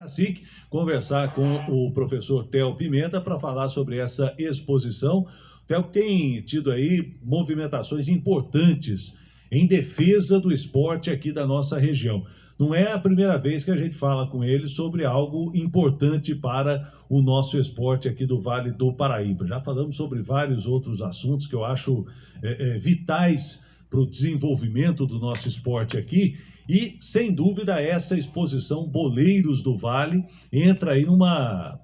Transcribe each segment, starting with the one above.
Cacique, conversar com o professor Theo Pimenta para falar sobre essa exposição. O Theo tem tido aí movimentações importantes em defesa do esporte aqui da nossa região. Não é a primeira vez que a gente fala com ele sobre algo importante para o nosso esporte aqui do Vale do Paraíba. Já falamos sobre vários outros assuntos que eu acho vitais para o desenvolvimento do nosso esporte aqui. E, sem dúvida, essa exposição Boleiros do Vale entra aí numa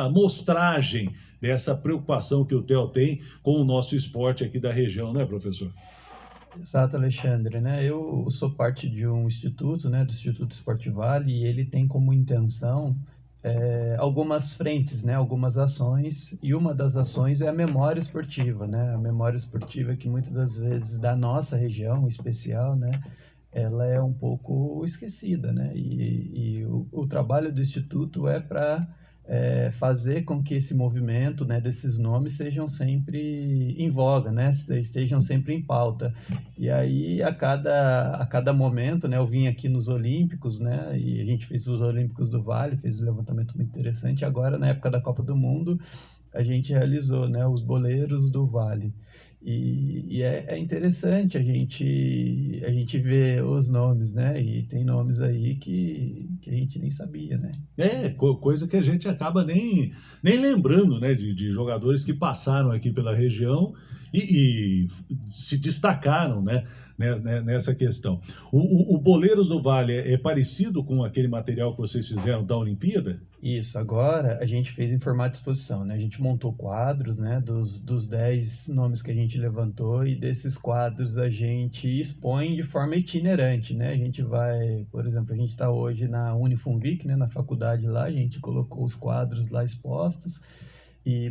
mostragem dessa preocupação que o Theo tem com o nosso esporte aqui da região, né, professor? Exato, Alexandre, né? Eu sou parte de um instituto, né, do Instituto Esporte Vale, e ele tem como intenção algumas frentes, né, algumas ações, e uma das ações é a memória esportiva, né? A memória esportiva que muitas das vezes da nossa região em especial, né, ela é um pouco esquecida, né? E o trabalho do instituto é para fazer com que esse movimento, né, desses nomes sejam sempre em voga, né, estejam sempre em pauta. E aí, a cada momento, né, eu vim aqui nos Olímpicos, né, e a gente fez os Olímpicos do Vale, fez um levantamento muito interessante. Agora, na época da Copa do Mundo, a gente realizou, né, os Boleiros do Vale. E é interessante a gente ver os nomes, né? E tem nomes aí que a gente nem sabia, né? Coisa que a gente acaba nem lembrando, né, de jogadores que passaram aqui pela região e se destacaram, né, nessa questão. O Boleiros do Vale é parecido com aquele material que vocês fizeram da Olimpíada? Isso, agora a gente fez em formato de exposição, né? A gente montou quadros, né, dos 10 nomes que a gente levantou, e desses quadros a gente expõe de forma itinerante, né? A gente vai, por exemplo, a gente está hoje na Unifunvic, né, na faculdade lá, a gente colocou os quadros lá expostos,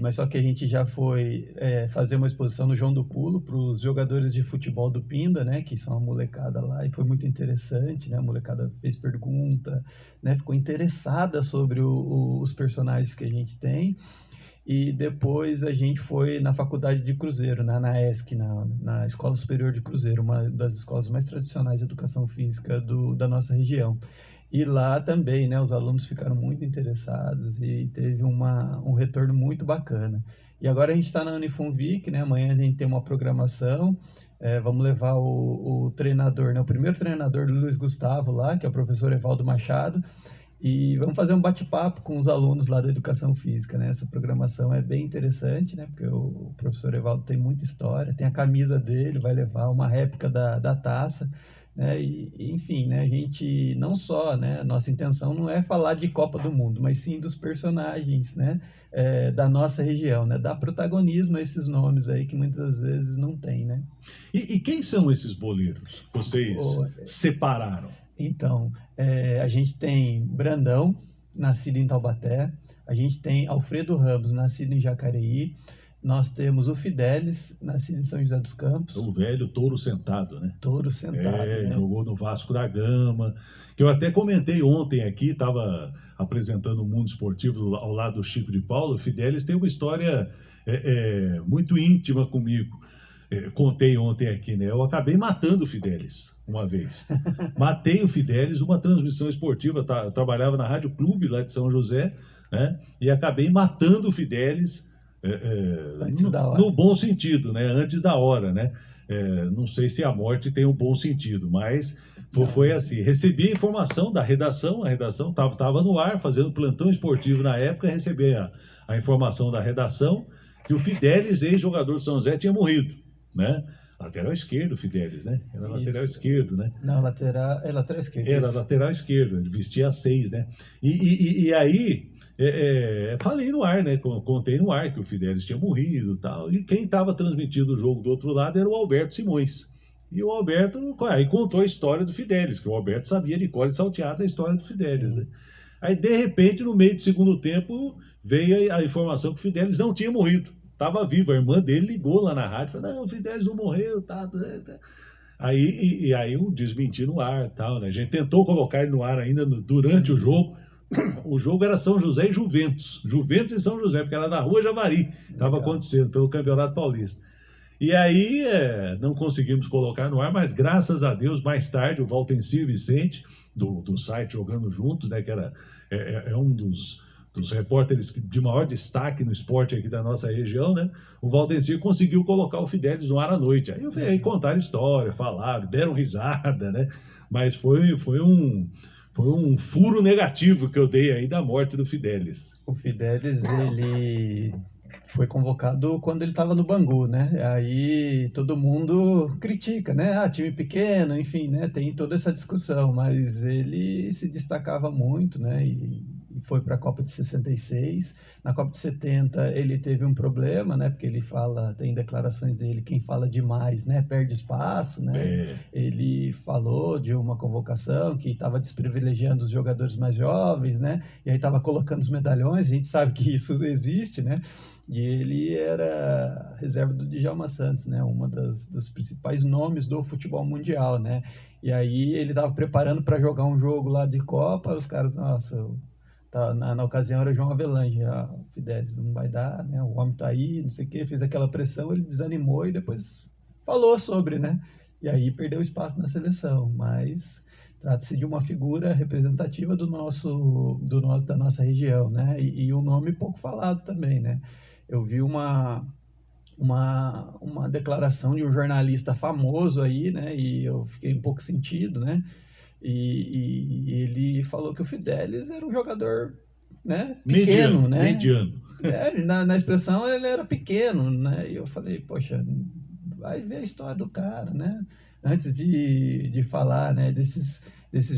mas só que a gente já foi fazer uma exposição no João do Pulo para os jogadores de futebol do Pinda, né, que são a molecada lá, e foi muito interessante, né, a molecada fez pergunta, né, ficou interessada sobre os personagens que a gente tem. E depois a gente foi na faculdade de Cruzeiro, né, na ESC, na Escola Superior de Cruzeiro, uma das escolas mais tradicionais de educação física da nossa região. E lá também, né, os alunos ficaram muito interessados e teve um retorno muito bacana. E agora a gente está na Unifunvic, né, amanhã a gente tem uma programação, vamos levar o treinador, né, o primeiro treinador do Luiz Gustavo lá, que é o professor Evaldo Machado, e vamos fazer um bate-papo com os alunos lá da Educação Física, né? Essa programação é bem interessante, né? Porque o professor Evaldo tem muita história, tem a camisa dele, vai levar uma réplica da taça, né? Enfim, né? A gente não só, né? Nossa intenção não é falar de Copa do Mundo, mas sim dos personagens, né? Da nossa região, né? Dar protagonismo a esses nomes aí que muitas vezes não tem, né? E quem são esses boleiros? Vocês separaram? Então, a gente tem Brandão, nascido em Taubaté, a gente tem Alfredo Ramos, nascido em Jacareí, nós temos o Fidelis, nascido em São José dos Campos. O velho touro sentado, né? Touro sentado, né? Jogou no Vasco da Gama, que eu até comentei ontem aqui, estava apresentando o Mundo Esportivo ao lado do Chico de Paula. O Fidelis tem uma história muito íntima comigo. Contei ontem aqui, né? Eu acabei matando o Fidelis uma vez. Matei o Fidelis numa transmissão esportiva. Eu trabalhava na Rádio Clube lá de São José, né? E acabei matando o Fidelis no bom sentido, né? Antes da hora, né? Não sei se a morte tem um bom sentido, mas foi assim. Recebi a informação da redação, a redação estava no ar, fazendo plantão esportivo na época, recebi a informação da redação que o Fidelis, ex-jogador do São José, tinha morrido, né? Lateral esquerdo, Fidelis, né? Era lateral esquerdo, né? Não, lateral esquerdo. Era lateral esquerdo, ele vestia 6, né? E aí, falei no ar, né? Contei no ar que o Fidelis tinha morrido e tal. E quem estava transmitindo o jogo do outro lado era o Alberto Simões. E o Alberto aí contou a história do Fidelis, que o Alberto sabia de cor e salteado a história do Fidelis, né? Aí, de repente, no meio do segundo tempo, veio a informação que o Fidelis não tinha morrido. Estava vivo, a irmã dele ligou lá na rádio, falou, não, o Fidelis não morreu, tá. Aí um desmentir no ar, tal, né? A gente tentou colocar ele no ar ainda durante o jogo. O jogo era São José e Juventus e São José, porque era na Rua Javari, estava acontecendo pelo Campeonato Paulista. E aí não conseguimos colocar no ar, mas graças a Deus, mais tarde, o Valtencir Vicente, do site Jogando Juntos, né, que é um dos repórteres de maior destaque no esporte aqui da nossa região, né? O Valdecir conseguiu colocar o Fidelis no ar à noite. Aí eu veio contar história, falaram, deram risada, né? Mas foi um furo negativo que eu dei aí da morte do Fidelis. O Fidelis, ele foi convocado quando ele estava no Bangu, né? Aí todo mundo critica, né? Ah, time pequeno, enfim, né? Tem toda essa discussão, mas ele se destacava muito, né? E foi para a Copa de 66. Na Copa de 70 ele teve um problema, né? Porque ele fala, tem declarações dele, quem fala demais, né? Perde espaço, né? Ele falou de uma convocação que estava desprivilegiando os jogadores mais jovens, né? E aí estava colocando os medalhões, a gente sabe que isso existe, né? E ele era reserva do Djalma Santos, né? Uma dos principais nomes do futebol mundial, né? E aí ele estava preparando para jogar um jogo lá de Copa, os caras, nossa, na ocasião era o João Avelange, o Fidelis não vai dar, né? O homem tá aí, não sei o quê, fez aquela pressão, ele desanimou e depois falou sobre, né? E aí perdeu espaço na seleção, mas trata-se de uma figura representativa da nossa região, né? E um nome pouco falado também, né? Eu vi uma declaração de um jornalista famoso aí, né? E eu fiquei um pouco sentido, né? E ele falou que o Fidelis era um jogador, né, pequeno, né? Mediano. Na expressão ele era pequeno, né? E eu falei, poxa, vai ver a história do cara, né? Antes de falar, né, desses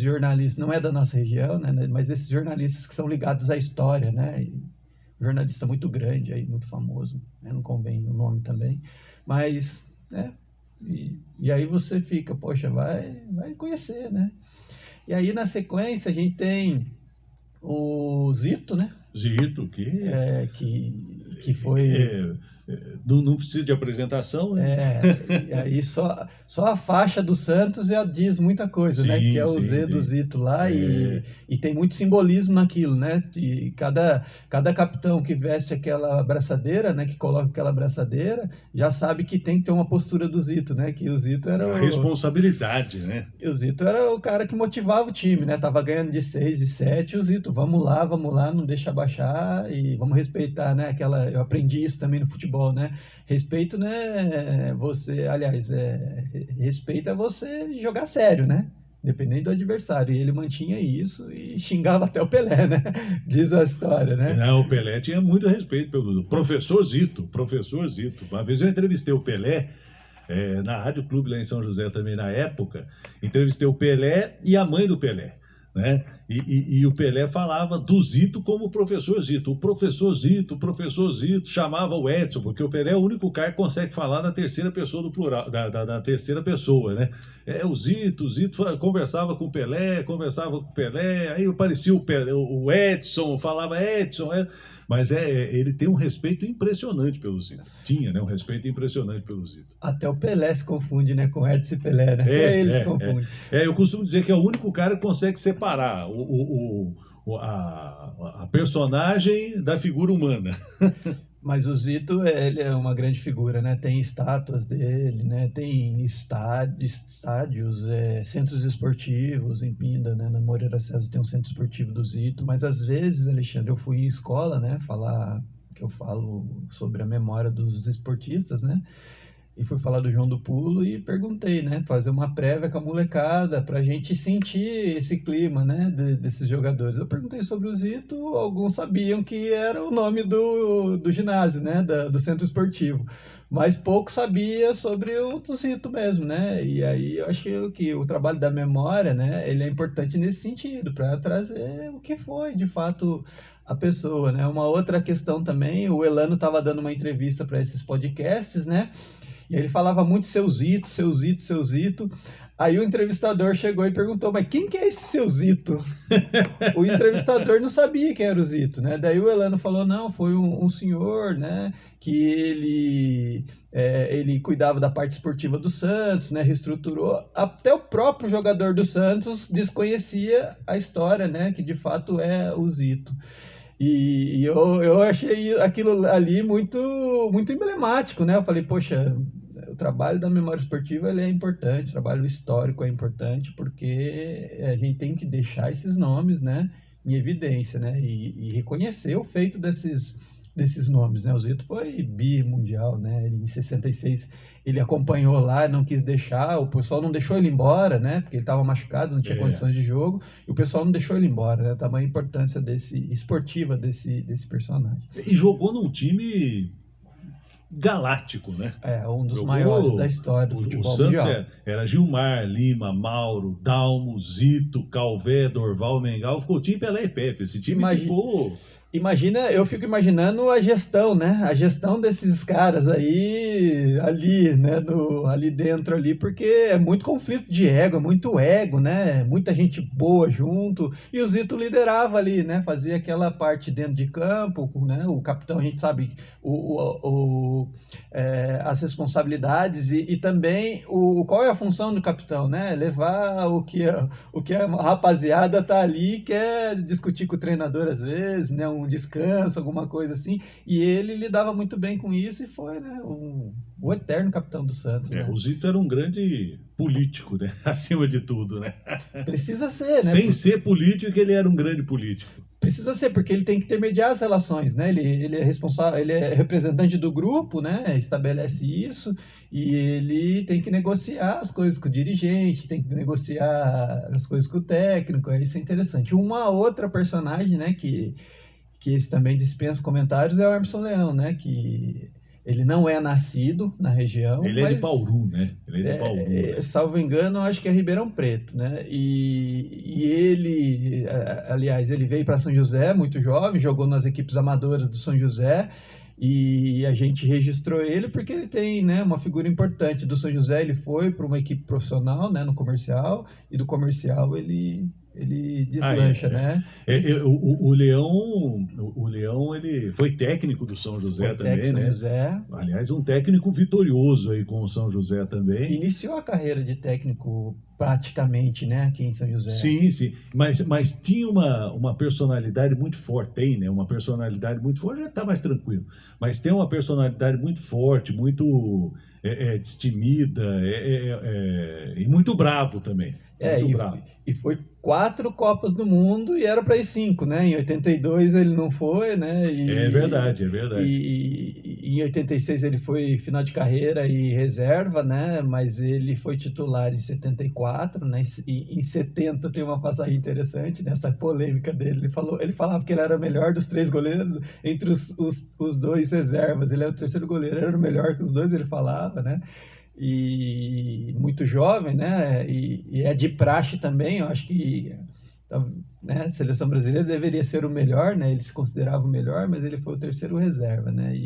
jornalistas, não é da nossa região, né? Mas esses jornalistas que são ligados à história, né? Jornalista muito grande aí, muito famoso, né? Não convém o nome também, mas, né? E aí você fica, poxa, vai conhecer, né? E aí na sequência a gente tem o Zito, né? Zito, que foi... Não precisa de apresentação, né? E aí só a faixa do Santos já diz muita coisa, sim, né? Que é o sim, Z sim. do Zito lá, e tem muito simbolismo naquilo, né? E cada capitão que veste aquela braçadeira, né? Que coloca aquela braçadeira, já sabe que tem que ter uma postura do Zito, né? Que o Zito era a responsabilidade, né? E o Zito era o cara que motivava o time, né? Tava ganhando de 6, de 7, o Zito, vamos lá, não deixa abaixar e vamos respeitar, né? Eu aprendi isso também no futebol, né? Respeito, né? Respeito é você jogar sério, né? Dependendo do adversário. E ele mantinha isso e xingava até o Pelé, né? Diz a história, né? Não, o Pelé tinha muito respeito pelo professor Zito. Uma vez eu entrevistei o Pelé na Rádio Clube lá em São José também na época. Entrevistei o Pelé e a mãe do Pelé, né? E o Pelé falava do Zito como professor Zito. O professor Zito chamava o Edson, porque o Pelé é o único cara que consegue falar na terceira pessoa do plural, da terceira pessoa, né? O Zito conversava com o Pelé, aí aparecia o Edson, falava Edson, mas ele tem um respeito impressionante pelo Zito. Tinha, né? Um respeito impressionante pelo Zito. Até o Pelé se confunde, né? Com Edson e Pelé, né? Ele se confunde. Eu costumo dizer que é o único cara que consegue separar a personagem da figura humana. Mas o Zito, ele é uma grande figura, né? Tem estátuas dele, né? Tem estádios, centros esportivos em Pinda, né? Na Moreira César tem um centro esportivo do Zito. Mas às vezes, Alexandre, eu fui em escola, né? Eu falo sobre a memória dos esportistas, né? E fui falar do João do Pulo e perguntei, né? Fazer uma prévia com a molecada para a gente sentir esse clima, né? Desses jogadores. Eu perguntei sobre o Zito, alguns sabiam que era o nome do ginásio, né? Do centro esportivo. Mas pouco sabia sobre o Zito mesmo, né? E aí eu acho que o trabalho da memória, né? Ele é importante nesse sentido, para trazer o que foi, de fato, a pessoa, né? Uma outra questão também, o Elano estava dando uma entrevista para esses podcasts, né? E ele falava muito seu Zito. Aí o entrevistador chegou e perguntou, mas quem que é esse seu Zito? O entrevistador não sabia quem era o Zito, né? Daí o Elano falou, não, foi um senhor, né? Que ele cuidava da parte esportiva do Santos, né? Reestruturou. Até o próprio jogador do Santos desconhecia a história, né? Que de fato é o Zito. E eu achei aquilo ali muito, muito emblemático, né? Eu falei, poxa, trabalho da memória esportiva ele é importante, o trabalho histórico é importante, porque a gente tem que deixar esses nomes, né, em evidência, né, e reconhecer o feito desses nomes, né? O Zito foi bimundial, né? Ele, em 66 ele acompanhou lá, não quis deixar, o pessoal não deixou ele embora, né? Porque ele estava machucado, não tinha condições de jogo, e o pessoal não deixou ele embora, né? Tamanha a importância esportiva desse personagem. E jogou num time galáctico, né? Um dos maiores da história do futebol mundial. O Santos era Gilmar, Lima, Mauro, Dalmo, Zito, Calvé, Dorval, Mengal, ficou o time Pelé e Pepe. Esse time ficou... Eu fico imaginando a gestão, né? A gestão desses caras aí, ali, né? Ali dentro, ali, porque é muito conflito de ego, é muito ego, né? Muita gente boa junto. E o Zito liderava ali, né? Fazia aquela parte dentro de campo, né? O capitão, a gente sabe as responsabilidades e também qual é a função do capitão, né? Levar o que a rapaziada tá ali, quer discutir com o treinador às vezes, né? Um descanso, alguma coisa assim, e ele lidava muito bem com isso e foi, né, o eterno capitão do Santos. Né? O Zito era um grande político, né? Acima de tudo, né? Precisa ser, né? Sem ser político, ele era um grande político. Precisa ser, porque ele tem que intermediar as relações, né? Ele é responsável, ele é representante do grupo, né? Estabelece isso e ele tem que negociar as coisas com o dirigente, tem que negociar as coisas com o técnico. Isso é interessante. Uma outra personagem, né? Que esse também dispensa comentários, é o Emerson Leão, né? Que ele não é nascido na região. Ele é de Bauru, né? Ele é de Bauru. Né? Salvo engano, acho que é Ribeirão Preto, né? E ele, aliás, ele veio para São José muito jovem, jogou nas equipes amadoras do São José, e a gente registrou ele porque ele tem, né, uma figura importante do São José. Ele foi para uma equipe profissional, né, no comercial, e do comercial ele deslancha, né? O Leão, ele foi técnico do São José também, né? José. Aliás, um técnico vitorioso aí com o São José também. Iniciou a carreira de técnico praticamente, né, aqui em São José. Sim, mas tinha uma personalidade muito forte, tem, né? Uma personalidade muito forte, já está mais tranquilo, mas tem uma personalidade muito forte, muito destemida, e muito bravo também. E foi 4 Copas do Mundo e era para ir 5, né? Em 82 ele não foi, né? É verdade. E em 86 ele foi final de carreira e reserva, né? Mas ele foi titular em 74, né? E em 70 tem uma passagem interessante nessa polêmica dele. Ele falava que ele era o melhor dos 3 goleiros entre os 2 reservas. Ele era o terceiro goleiro, era o melhor que os 2, ele falava, né? E muito jovem, né? E é de praxe também. Eu acho que, né, a seleção brasileira deveria ser o melhor, né? Ele se considerava o melhor, mas ele foi o terceiro reserva, né?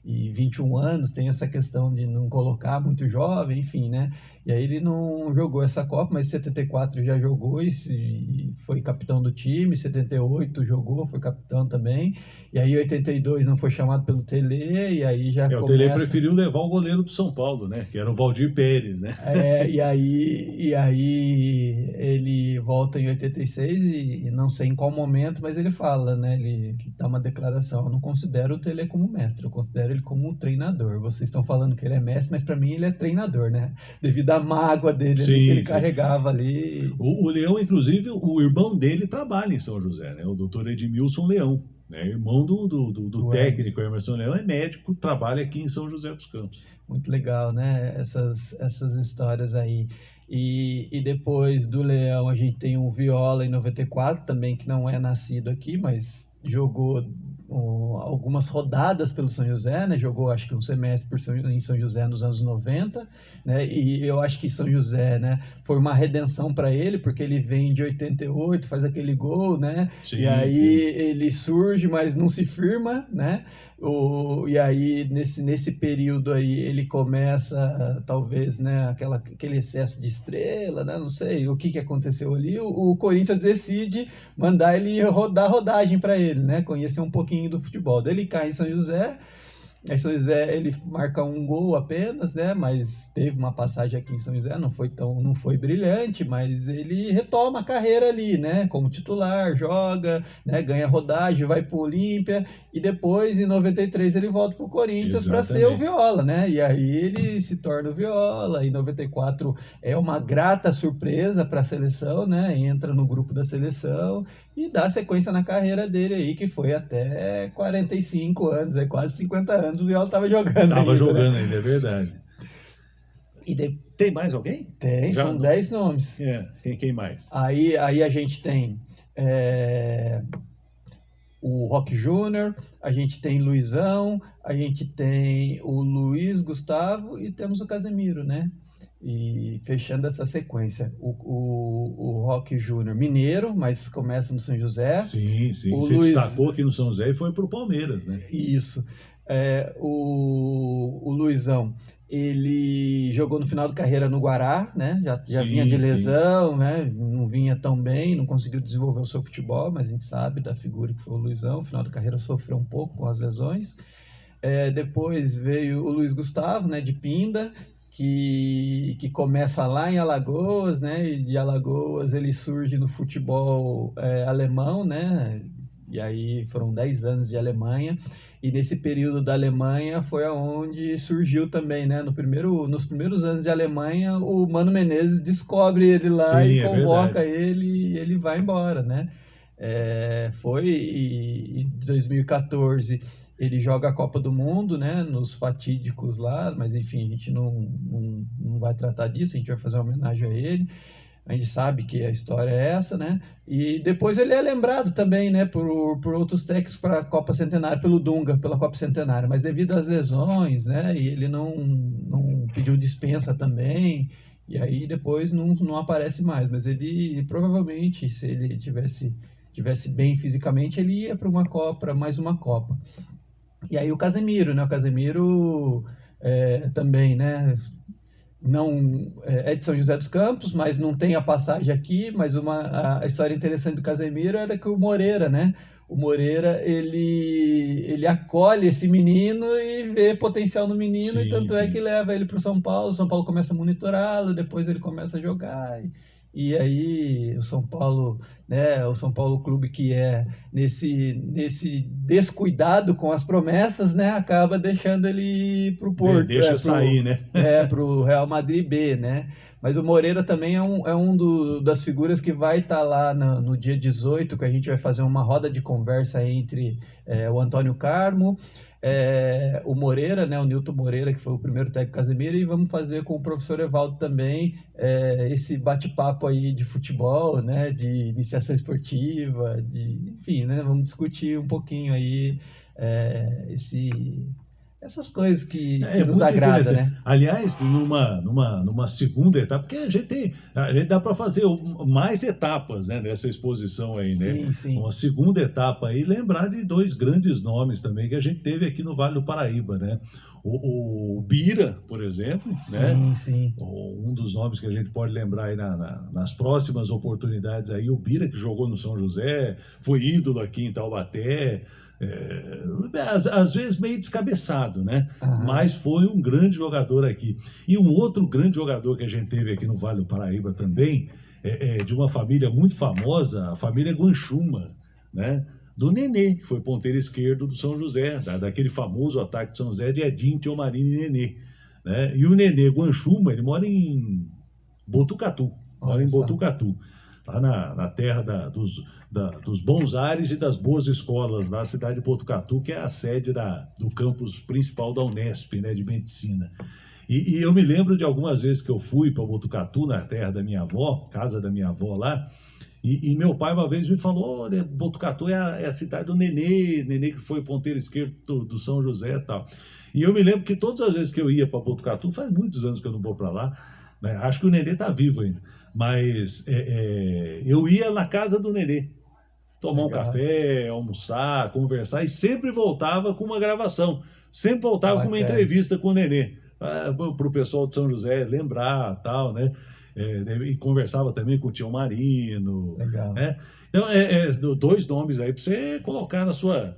E 21 anos, tem essa questão de não colocar muito jovem, enfim, né? E aí ele não jogou essa Copa, mas em 74 já jogou e foi capitão do time, 78 jogou, foi capitão também, e aí em 82 não foi chamado pelo Tele, e aí já começa... O Tele preferiu levar o goleiro do São Paulo, né? Que era o Valdir Pérez, né? E aí ele volta em 86 e não sei em qual momento, mas ele fala, né? Ele dá uma declaração: eu não considero o Tele como mestre, eu considero ele como um treinador. Vocês estão falando que ele é mestre, mas para mim ele é treinador, né? Devido à mágoa dele, sim, que ele carregava ali. O Leão, inclusive, o irmão dele trabalha em São José, né? O doutor Edmilson Leão, né? Irmão do técnico Emerson Leão, é médico, trabalha aqui em São José dos Campos. Muito legal, né? Essas histórias aí. E depois do Leão a gente tem um Viola em 94 também, que não é nascido aqui, mas jogou algumas rodadas pelo São José, né? Jogou acho que um semestre em São José nos anos 90, né? E eu acho que São José, né, foi uma redenção para ele, porque ele vem de 88, faz aquele gol, né? Sim, e aí ele surge, mas não se firma, né? E aí nesse período aí ele começa talvez, né, aquele excesso de estrela, né? Não sei o que aconteceu ali. O Corinthians decide mandar ele rodar rodagem para ele, né? Conhecer um pouquinho do futebol. Daí ele cai em São José Aí São José ele marca um gol apenas, né? Mas teve uma passagem aqui em São José, não foi brilhante, mas ele retoma a carreira ali, né? Como titular, joga, né? Ganha rodagem, vai para o Olímpia e depois em 93 ele volta para o Corinthians para ser o Exatamente. Viola, né? E aí ele se torna o Viola. Em 94 é uma grata surpresa para a seleção, né? Entra no grupo da seleção e dá sequência na carreira dele aí, que foi até 45 anos, quase 50 anos o Viola estava jogando Tava ainda, né? jogando ainda, é verdade. E de... Tem mais alguém? Tem, Já são não... 10 nomes. Quem mais? Aí a gente tem o Roque Júnior, a gente tem Luizão, a gente tem o Luiz Gustavo e temos o Casemiro, né? E fechando essa sequência, o Roque Júnior, mineiro, mas começa no São José. Sim. O Você Luiz... destacou aqui no São José e foi para o Palmeiras, né? Isso. O Luizão, ele jogou no final da carreira no Guará, né? Já vinha de lesão, né? Não vinha tão bem, não conseguiu desenvolver o seu futebol, mas a gente sabe da figura que foi o Luizão. No final da carreira sofreu um pouco com as lesões. Depois veio o Luiz Gustavo, né? De Pinda, que começa lá em Alagoas, né? E de Alagoas ele surge no futebol alemão, né? E aí foram 10 anos de Alemanha, e nesse período da Alemanha foi aonde surgiu também, né? Nos primeiros anos de Alemanha, o Mano Menezes descobre ele lá e convoca ele e ele vai embora, né? Em 2014 ele joga a Copa do Mundo, né? Nos fatídicos lá, mas enfim, a gente não vai tratar disso, a gente vai fazer uma homenagem a ele. A gente sabe que a história é essa, né? E depois ele é lembrado também, né, por outros técnicos para a Copa Centenária, pelo Dunga, pela Copa Centenária, mas devido às lesões, né, e ele não pediu dispensa também, e aí depois não aparece mais, mas ele provavelmente, se ele tivesse bem fisicamente, ele ia para uma Copa, mais uma Copa. E aí o Casemiro, né? O Casemiro também, né? Não é de São José dos Campos, mas não tem a passagem aqui. Mas a história interessante do Casemiro era que o Moreira, né? O Moreira ele acolhe esse menino e vê potencial no menino, e tanto é que leva ele para o São Paulo. O São Paulo começa a monitorá-lo, depois ele começa a jogar. E aí o São Paulo, né, o São Paulo Clube, que é nesse descuidado com as promessas, né, acaba deixando ele para o Porto, deixa sair, né? Para o Real Madrid B, né? Mas o Moreira também é das figuras que vai estar lá no dia 18, que a gente vai fazer uma roda de conversa entre o Antônio Carmo, o Moreira, né, o Nilton Moreira, que foi o primeiro técnico Casemiro, e vamos fazer com o professor Evaldo também esse bate-papo aí de futebol, né, de iniciação esportiva, enfim, né, vamos discutir um pouquinho aí essas coisas que nos agradam, né? Aliás, numa segunda etapa, porque a gente dá para fazer mais etapas, né, nessa exposição aí, né? Sim. Uma segunda etapa aí, lembrar de dois grandes nomes também que a gente teve aqui no Vale do Paraíba, né? O Bira, por exemplo, né? Sim. Um dos nomes que a gente pode lembrar aí nas próximas oportunidades aí, o Bira, que jogou no São José, foi ídolo aqui em Taubaté. Às vezes meio descabeçado, né? Mas foi um grande jogador aqui. E um outro grande jogador que a gente teve aqui no Vale do Paraíba também, de uma família muito famosa, a família Guanchuma, né? Do Nenê, que foi ponteiro esquerdo do São José, daquele famoso ataque do São José de Edinho, Tiomarino e Nenê, né? E o Nenê Guanchuma, ele mora em Botucatu, lá na terra dos bons ares e das boas escolas, na cidade de Botucatu, que é a sede do campus principal da Unesp, né, de medicina. E eu me lembro de algumas vezes que eu fui para Botucatu, na terra da minha avó, casa da minha avó lá, e meu pai uma vez me falou: olha, Botucatu é a cidade do Nenê que foi ponteiro esquerdo do São José e tal. E eu me lembro que todas as vezes que eu ia para Botucatu, faz muitos anos que eu não vou para lá, né, acho que o Nenê está vivo ainda, mas eu ia na casa do Nenê, tomar um café, almoçar, conversar, e sempre voltava com uma gravação, sempre voltava com uma entrevista com o Nenê, para o pessoal de São José lembrar, tal, né? E conversava também com o tio Marino. Legal. Né? Então, dois nomes aí para você colocar na sua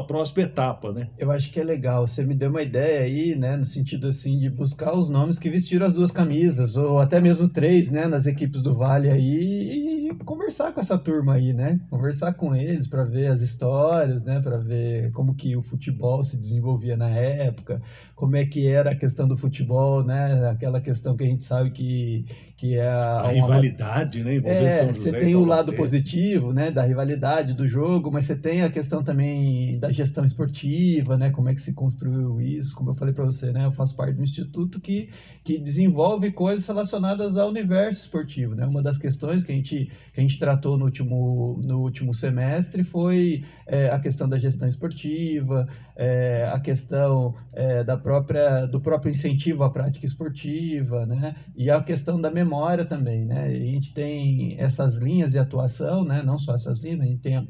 próxima etapa, né? Eu acho que é legal. Você me deu uma ideia aí, né, no sentido assim de buscar os nomes que vestiram as duas camisas, ou até mesmo três, né, nas equipes do Vale aí, e conversar com essa turma aí, né? Conversar com eles para ver as histórias, né, para ver como que o futebol se desenvolvia na época, como é que era a questão do futebol, né? Aquela questão que a gente sabe que é A rivalidade, né, envolvendo São você José e tem o lado Taubaté. positivo, né, da rivalidade do jogo, mas você tem a questão também da gestão esportiva, né, como é que se construiu isso, como eu falei para você, né, eu faço parte de um instituto que desenvolve coisas relacionadas ao universo esportivo, né, uma das questões que a gente tratou no último semestre foi a questão da gestão esportiva, a questão do próprio incentivo à prática esportiva, né, e a questão da memória também, né, a gente tem essas linhas de atuação, né, não só essas linhas, a gente tem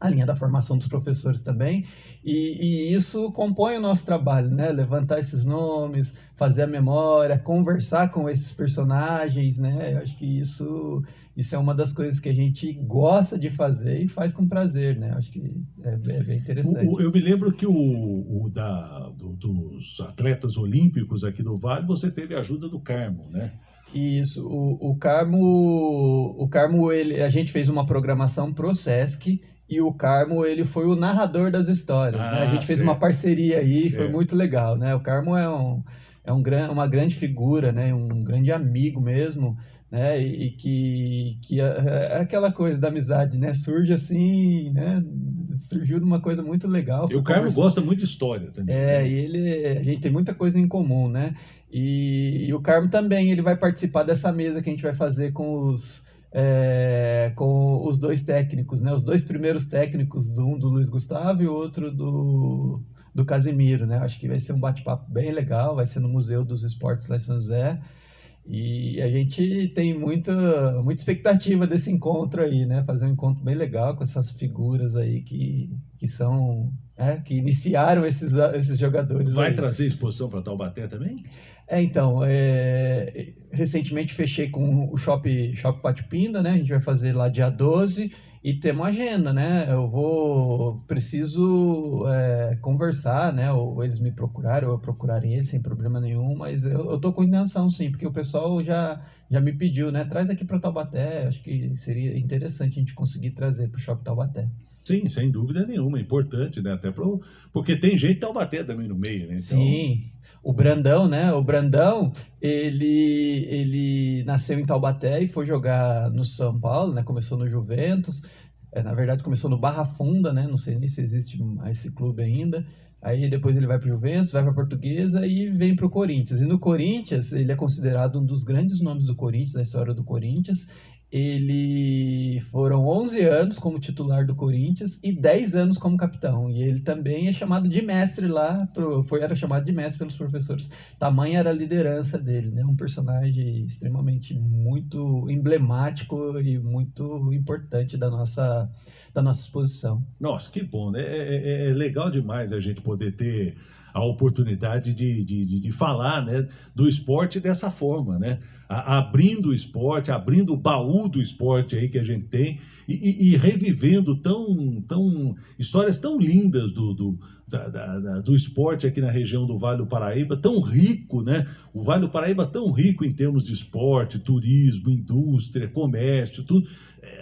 a linha da formação dos professores também, e isso compõe o nosso trabalho, né? Levantar esses nomes, fazer a memória, conversar com esses personagens, né? Eu acho que isso é uma das coisas que a gente gosta de fazer e faz com prazer, né? Eu acho que é bem interessante. Eu me lembro que dos atletas olímpicos aqui do Vale, você teve a ajuda do Carmo, né? Isso, o Carmo a gente fez uma programação pro Sesc, e o Carmo, ele foi o narrador das histórias, né? A gente fez uma parceria aí, foi muito legal, né? O Carmo uma grande figura, né? Um grande amigo mesmo, né? E que é aquela coisa da amizade, né? Surge assim, né? Surgiu de uma coisa muito legal. E o Carmo gosta muito de história também. Né? E a gente tem muita coisa em comum, né? E o Carmo também, ele vai participar dessa mesa que a gente vai fazer com os dois técnicos, né? Os dois primeiros técnicos, um do Luiz Gustavo e o outro do Casimiro, né? Acho que vai ser um bate-papo bem legal, vai ser no Museu dos Esportes lá em São José. E a gente tem muita expectativa desse encontro aí, né? Fazer um encontro bem legal com essas figuras aí que que iniciaram esses jogadores. Vai aí. trazer exposição para Taubaté também? Então, recentemente fechei com o Shopping Pátio Pinda, né? A gente vai fazer lá dia 12 e temos uma agenda, né? Preciso conversar, né? Ou eles me procurarem, ou eu procurarem eles, sem problema nenhum, mas eu tô com intenção, sim, porque o pessoal já me pediu, né? Traz aqui para Taubaté, acho que seria interessante a gente conseguir trazer para o Shopping Taubaté. Sim, sem dúvida nenhuma, é importante, né? Até porque tem gente de Taubaté também no meio, né? Então... Sim, o Brandão, né? O Brandão, ele nasceu em Taubaté e foi jogar no São Paulo, né? Começou no Juventus, na verdade começou no Barra Funda, né? Não sei nem se existe esse clube ainda. Aí depois ele vai para o Juventus, vai para a Portuguesa e vem para o Corinthians. E no Corinthians, ele é considerado um dos grandes nomes do Corinthians, da história do Corinthians. Foram 11 anos como titular do Corinthians e 10 anos como capitão. E ele também é chamado de mestre lá, era chamado de mestre pelos professores. Tamanha era a liderança dele, né? Um personagem extremamente muito emblemático e muito importante da nossa exposição. Nossa, que bom, né? É legal demais a gente poder ter a oportunidade de falar, né, do esporte dessa forma, né? Abrindo o esporte, abrindo o baú do esporte aí que a gente tem e revivendo histórias tão lindas do esporte aqui na região do Vale do Paraíba, tão rico, né? O Vale do Paraíba tão rico em termos de esporte, turismo, indústria, comércio, tudo.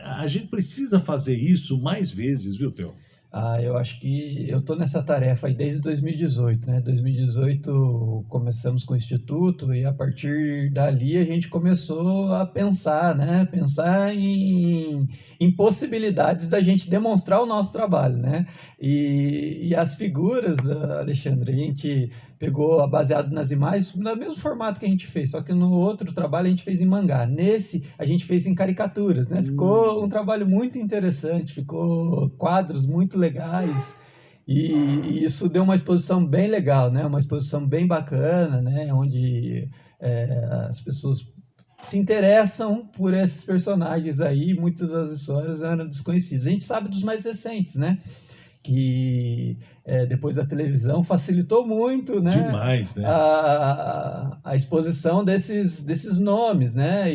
A gente precisa fazer isso mais vezes, viu, Theo? Eu acho que eu estou nessa tarefa aí desde 2018, né? 2018 começamos com o Instituto e a partir dali a gente começou a pensar, né? Pensar em possibilidades da gente demonstrar o nosso trabalho, né? E as figuras, Alexandre, a gente pegou baseado nas imagens, no mesmo formato que a gente fez, só que no outro trabalho a gente fez em mangá. Nesse, a gente fez em caricaturas, né? Ficou um trabalho muito interessante, ficou quadros muito legais, e isso deu uma exposição bem legal, né? Uma exposição bem bacana, né? Onde as pessoas se interessam por esses personagens aí, muitas das histórias eram desconhecidas. A gente sabe dos mais recentes, né? Que depois da televisão, facilitou muito, né? Demais, né? A exposição desses nomes, né?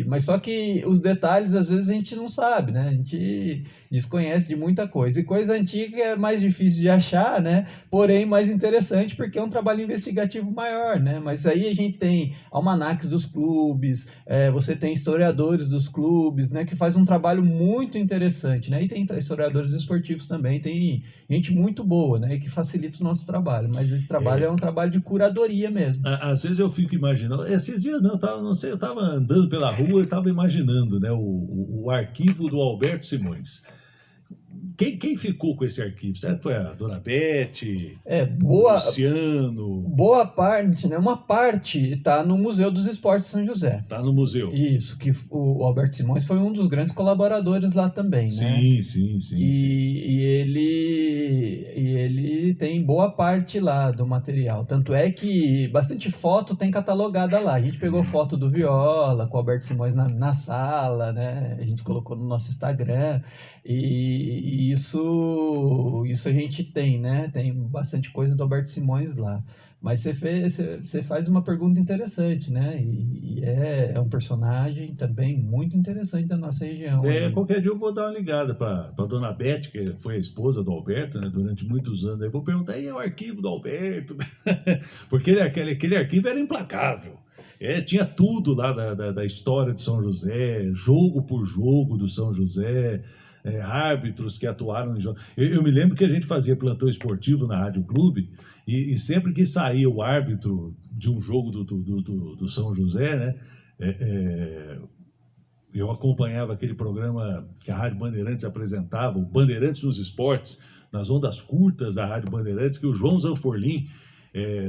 Mas só que os detalhes, às vezes, a gente não sabe, né? A gente desconhece de muita coisa. E coisa antiga é mais difícil de achar, né? Porém, mais interessante porque é um trabalho investigativo maior, né? Mas aí a gente tem almanaques dos clubes, você tem historiadores dos clubes, né? Que faz um trabalho muito interessante, né? E tem historiadores esportivos também, tem gente muito boa, né? Que facilita o nosso trabalho. Mas esse trabalho é um trabalho de curadoria mesmo. Às vezes eu fico imaginando, esses dias não, não sei, eu estava andando pela rua e estava imaginando, né, o arquivo do Alberto Simões. Quem ficou com esse arquivo? Certo? Foi a Dona Beth, o Luciano. Boa parte, né? Uma parte está no Museu dos Esportes São José. Está no museu. Isso, que o Alberto Simões foi um dos grandes colaboradores lá também, né? Sim. E ele tem boa parte lá do material. Tanto é que bastante foto tem catalogada lá. A gente pegou foto do Viola, com o Alberto Simões na sala, né? A gente colocou no nosso Instagram. E isso a gente tem, né? Tem bastante coisa do Alberto Simões lá. Mas você faz uma pergunta interessante, né? E é um personagem também muito interessante da nossa região. Qualquer dia eu vou dar uma ligada para a Dona Beth, que foi a esposa do Alberto, né, durante muitos anos. Aí vou perguntar, e o arquivo do Alberto? Porque aquele arquivo era implacável. Tinha tudo lá da história de São José, jogo por jogo do São José, árbitros que atuaram em jogos. Eu me lembro que a gente fazia plantão esportivo na Rádio Clube e sempre que saía o árbitro de um jogo do São José, né, eu acompanhava aquele programa que a Rádio Bandeirantes apresentava, o Bandeirantes nos Esportes, nas ondas curtas da Rádio Bandeirantes, que o João Zanforlin,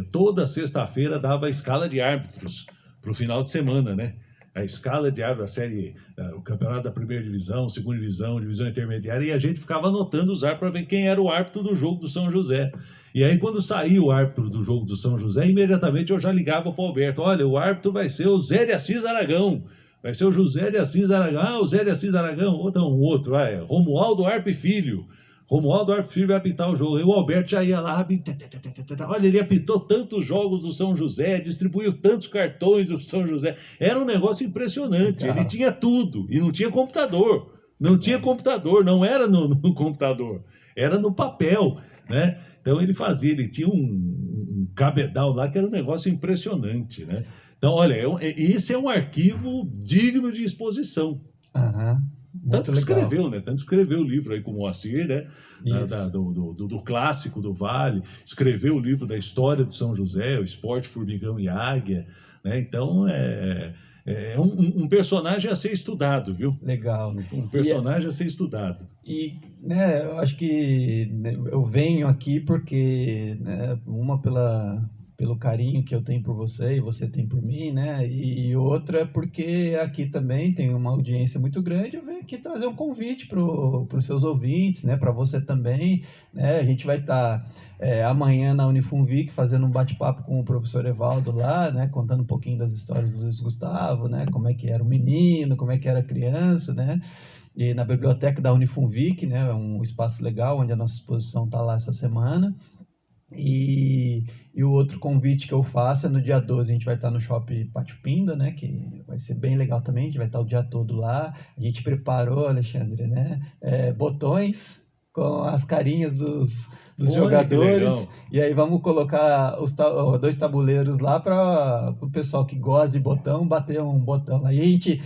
toda sexta-feira, dava a escala de árbitros para o final de semana, né? A escala de árbitros, a série, o campeonato da primeira divisão, segunda divisão, divisão intermediária, e a gente ficava anotando os árbitros para ver quem era o árbitro do jogo do São José. E aí, quando saía o árbitro do jogo do São José, imediatamente eu já ligava para o Alberto: olha, o árbitro vai ser o Zé de Assis Aragão. Vai ser o José de Assis Aragão. O Zé de Assis Aragão. Ou então um outro, Romualdo Arpe Filho. Romualdo Arpe Filho vai apitar o jogo. E o Alberto já ia lá. Olha, ele apitou tantos jogos do São José, distribuiu tantos cartões do São José. Era um negócio impressionante. Ele tinha tudo. E não tinha computador. Não era no computador. Era no papel, né? Então ele tinha um cabedal lá que era um negócio impressionante, né? Então, olha, esse é um arquivo digno de exposição. Tanto que escreveu, né? Tanto escreveu o livro aí com o Moacir, né? Do clássico do Vale, escreveu o livro da história do São José, o Esporte, Formigão e Águia, né? Então, é um personagem a ser estudado, viu? Legal. Um personagem a ser estudado. E, né, eu acho que eu venho aqui porque, né, pelo carinho que eu tenho por você e você tem por mim, né? E outra porque aqui também tem uma audiência muito grande. Eu venho aqui trazer um convite para os seus ouvintes, né? Para você também, né? A gente vai estar amanhã na Unifunvic fazendo um bate-papo com o professor Evaldo lá, né? Contando um pouquinho das histórias do Luiz Gustavo, né? Como é que era o menino, como é que era a criança, né? E na biblioteca da Unifunvic, né? É um espaço legal onde a nossa exposição está lá essa semana. E o outro convite que eu faço é no dia 12, a gente vai estar no Shopping Pátio Pinda, né, que vai ser bem legal também, a gente vai estar o dia todo lá. A gente preparou, Alexandre, né, botões com as carinhas dos jogadores, e aí vamos colocar os 2 tabuleiros lá para o pessoal que gosta de botão, bater um botão. Aí a gente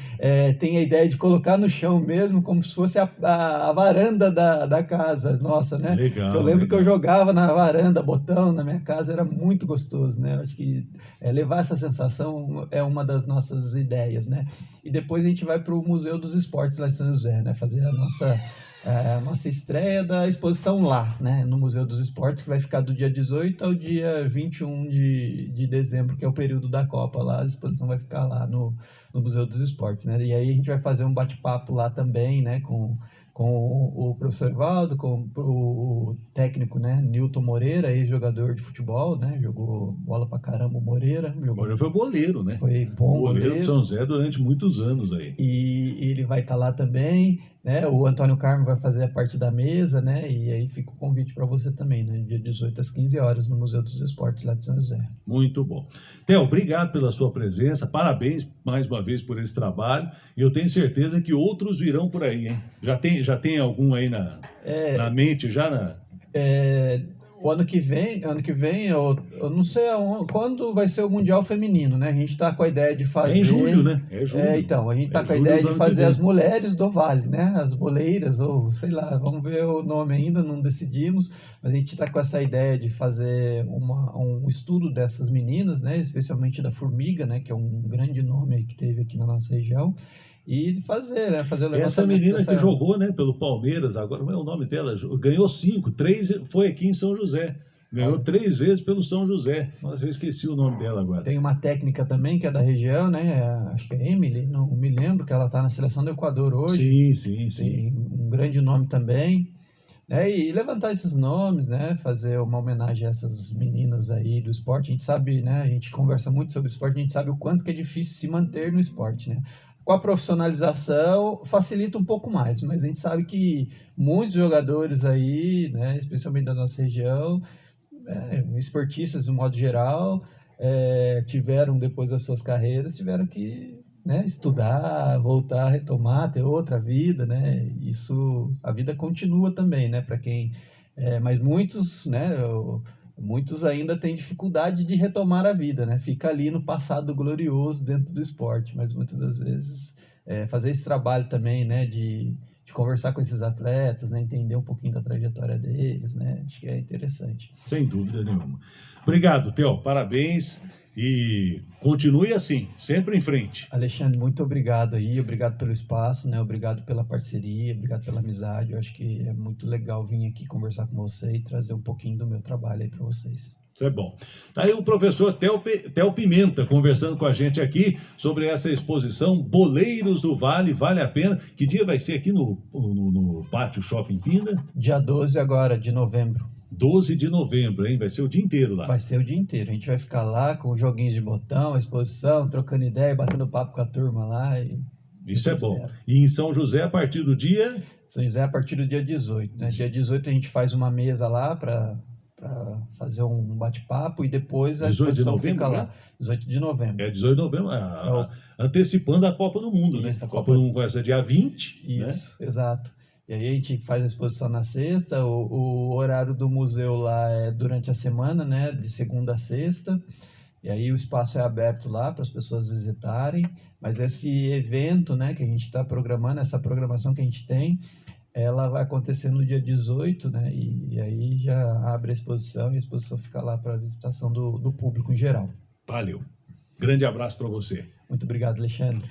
tem a ideia de colocar no chão mesmo, como se fosse a varanda da casa nossa, né? Legal, eu lembro que eu jogava na varanda botão na minha casa, era muito gostoso, né? Eu acho que levar essa sensação é uma das nossas ideias, né? E depois a gente vai para o Museu dos Esportes lá em São José, né? Fazer a nossa estreia da exposição lá, né, no Museu dos Esportes, que vai ficar do dia 18 ao dia 21 de dezembro, que é o período da Copa lá. A exposição vai ficar lá no Museu dos Esportes, né? E aí a gente vai fazer um bate-papo lá também, né, com o professor Evaldo, com o técnico, né, Nilton Moreira, ex-jogador de futebol, né, jogou bola pra caramba, o Moreira. Agora foi goleiro, né? Foi bom goleiro de São José durante muitos anos aí. ele vai estar lá também, né? O Antônio Carmo vai fazer a parte da mesa, né? E aí fica o convite para você também, né? Dia 18 às 15 horas no Museu dos Esportes lá de São José. Muito bom. Theo, obrigado pela sua presença, parabéns mais uma vez por esse trabalho, e eu tenho certeza que outros virão por aí, hein? Já tem algum aí na mente, O ano que vem, eu não sei quando vai ser o Mundial Feminino, né? A gente está com a ideia de fazer... É em julho, né? É julho. Então, a gente está com a ideia de fazer as mulheres do Vale, né? As boleiras, ou sei lá, vamos ver o nome ainda, não decidimos, mas a gente está com essa ideia de fazer um estudo dessas meninas, né? Especialmente da Formiga, né? Que é um grande nome que teve aqui na nossa região. E fazer, né? Fazer o levantamento. Essa menina que jogou, né, pelo Palmeiras, agora não é o nome dela, ganhou 5, 3 foi aqui em São José. Ganhou 3 vezes pelo São José. Nossa, eu esqueci o nome dela agora. Tem uma técnica também que é da região, né? Acho que é Emily, não me lembro, que ela está na seleção do Equador hoje. Sim. Tem um grande nome também. E levantar esses nomes, né? Fazer uma homenagem a essas meninas aí do esporte. A gente sabe, né? A gente conversa muito sobre esporte, a gente sabe o quanto que é difícil se manter no esporte, né? Com a profissionalização facilita um pouco mais, mas a gente sabe que muitos jogadores aí, né, especialmente da nossa região, esportistas de modo geral, tiveram depois das suas carreiras, tiveram que, né, estudar, voltar a retomar, ter outra vida, né? Isso, a vida continua também, né? Para quem, mas muitos, né? Muitos ainda têm dificuldade de retomar a vida, né? Fica ali no passado glorioso dentro do esporte, mas muitas das vezes fazer esse trabalho também, né? De conversar com esses atletas, né? Entender um pouquinho da trajetória deles, né? Acho que é interessante. Sem dúvida nenhuma. Obrigado, Theo. Parabéns e continue assim, sempre em frente. Alexandre, muito obrigado aí, obrigado pelo espaço, né? Obrigado pela parceria, obrigado pela amizade. Eu acho que é muito legal vir aqui conversar com você e trazer um pouquinho do meu trabalho aí para vocês. Isso é bom. Tá aí o professor Theo Pimenta conversando com a gente aqui sobre essa exposição Boleiros do Vale, vale a pena. Que dia vai ser aqui no Pátio Shopping Pinda? Dia 12 agora, de novembro. 12 de novembro, hein? Vai ser o dia inteiro lá. Vai ser o dia inteiro. A gente vai ficar lá com joguinhos de botão, exposição, trocando ideia, batendo papo com a turma lá. Isso é bom. E em São José, a partir do dia? São José, a partir do dia 18. Né? Dia 18 a gente faz uma mesa lá para fazer um bate-papo e depois a exposição fica lá. 18 de novembro. 18 de novembro, antecipando a Copa do Mundo, né? A Copa do Mundo começa dia 20. Isso, né? Exato. E aí a gente faz a exposição na sexta, o horário do museu lá é durante a semana, né, de segunda a sexta, e aí o espaço é aberto lá para as pessoas visitarem, mas esse evento, né, que a gente está programando, essa programação que a gente tem, ela vai acontecer no dia 18, né, e aí já abre a exposição e a exposição fica lá para a visitação do público em geral. Valeu. Grande abraço para você. Muito obrigado, Alexandre.